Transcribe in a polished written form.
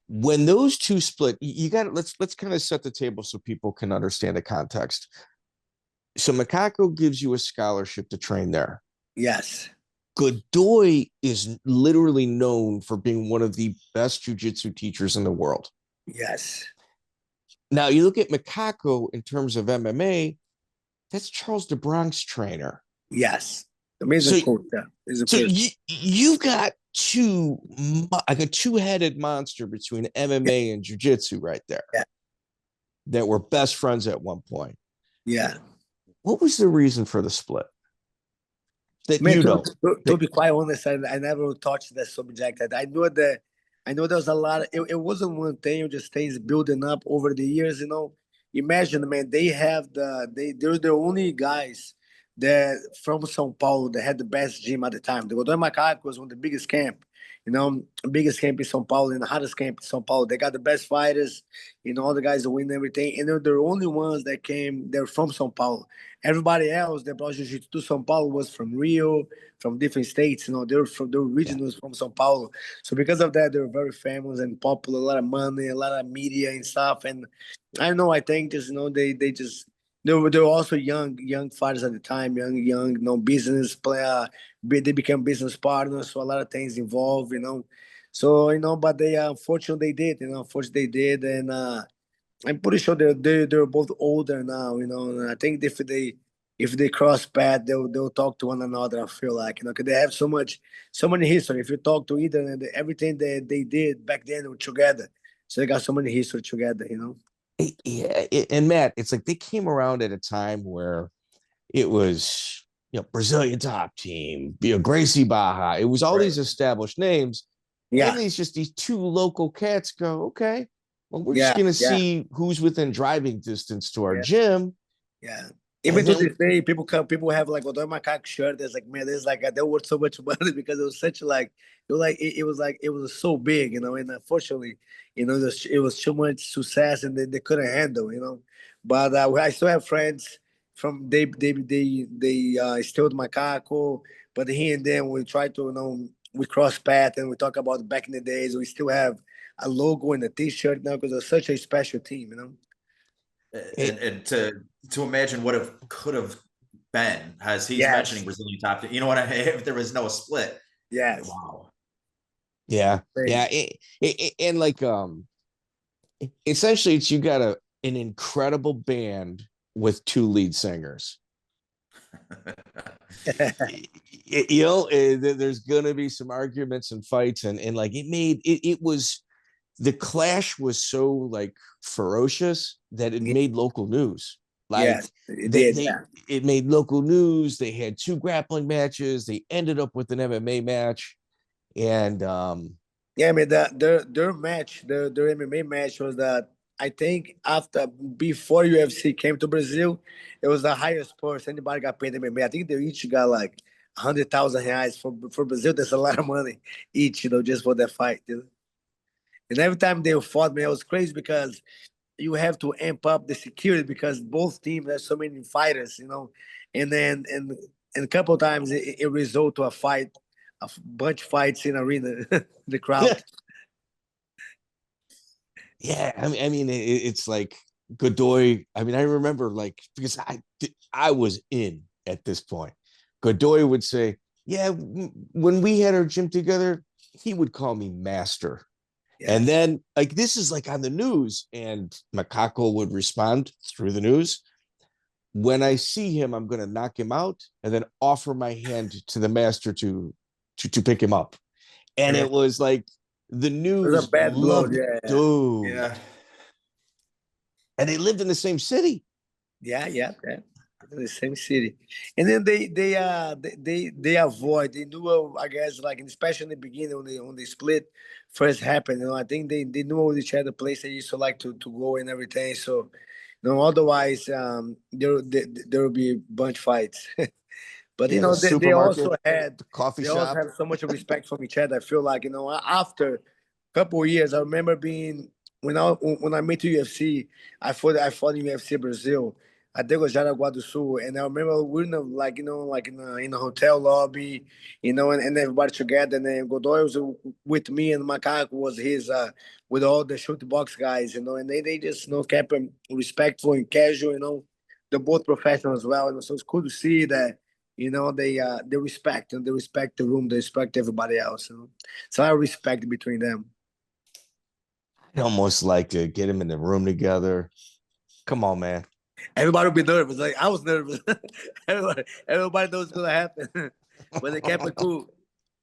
when those two split, you got let's kind of set the table so people can understand the context. So Macaco gives you a scholarship to train there. Yes. Godoi is literally known for being one of the best jiu-jitsu teachers in the world. Yes. Now you look at Macaco in terms of MMA, that's Charles de Bronx trainer. Yes. Amazing quote. Yeah. So you've got like a two-headed monster between MMA and jiu-jitsu right there. Yeah. That were best friends at one point. Yeah. What was the reason for the split? That Man, to be quite honest, I never touched that subject. I know there was a lot. It wasn't one thing. It just things building up over the years. Imagine, man, they're the only guys that from São Paulo that had the best gym at the time. The Godoi Macaco was one of the biggest camp. Biggest camp in São Paulo and the hottest camp in São Paulo. They got the best fighters, all the guys that win everything. And they're the only ones that they're from São Paulo. Everybody else that brought jiu-jitsu to São Paulo was from Rio, from different states. They're originals from São Paulo. So because of that, they were very famous and popular, a lot of money, a lot of media and stuff. And I know, I think just, they were also young fighters at the time, young, business player. They became business partners, so a lot of things involved, So, but they unfortunately they did, and I'm pretty sure they're both older now, And I think if they cross paths, they'll talk to one another. I feel like, because they have so many history. If you talk to either, and everything that they did back then were together, so they got so many history together, Yeah, and Matt, it's like they came around at a time where it was Brazilian top team, Gracie Baja. It was all these established names, and these two local cats go, okay, well, we're just gonna see who's within driving distance to our gym. Yeah. Even to this day, people have like Godoi Macaco shirt. There's like, man, there's like they worth so much money because it was such it was so big, and unfortunately, it was too much success and they couldn't handle. But I still have friends from they still with Macaco, but here and then we try to we cross path and we talk about back in the days. We still have a logo and a T-shirt now because it's such a special team. And to imagine what it could have been, as he's mentioning Brazilian top, you know what I mean? If there was no split. Yes. Wow. Yeah. Yeah. And like essentially it's you got an incredible band with two lead singers. There's gonna be some arguments and fights, and like it was the clash was so like ferocious that it made local news. Like it made local news. They had two grappling matches. They ended up with an MMA match, and I mean their match, their MMA match was that I think before UFC came to Brazil, it was the highest price anybody got paid MMA. I think they each got like 100,000 reais for Brazil. That's a lot of money each, just for that fight. And every time they fought, man, it was crazy because you have to amp up the security because both teams have so many fighters, and then and a couple of times it result to a bunch of fights in arena, the crowd. Yeah, I mean, it's like Godoi. I mean, I remember like because I was in at this point. Godoi would say, "Yeah, when we had our gym together, he would call me master." Yeah. And then like this is like on the news, and Macaco would respond through the news. When I see him, I'm going to knock him out and then offer my hand to the master to pick him up. And it was like the news. It was a bad blow, dude. Yeah. And they lived in the same city. Yeah. In the same city. And then they avoid. They knew, I guess, like especially in the beginning when the split first happened. I think they knew each other place they used to like to go and everything. So, otherwise there will be a bunch of fights. But they also had the coffee they shop. also have so much respect from each other. I feel like after a couple of years, I remember being when I made to UFC, I fought in UFC Brazil. I think it was Jaraguá do Sul, and I remember we're in in a hotel lobby, and everybody together. And then Godoy was with me, and Macaco was his with all the shoot box guys, and they just kept him respectful and casual, They're both professional as well, so it's cool to see that they respect and they respect the room, they respect everybody else. So I respect between them. I almost like to get them in the room together. Come on, man. Everybody will be nervous. Like I was nervous. everybody knows what's gonna happen, but they kept it cool.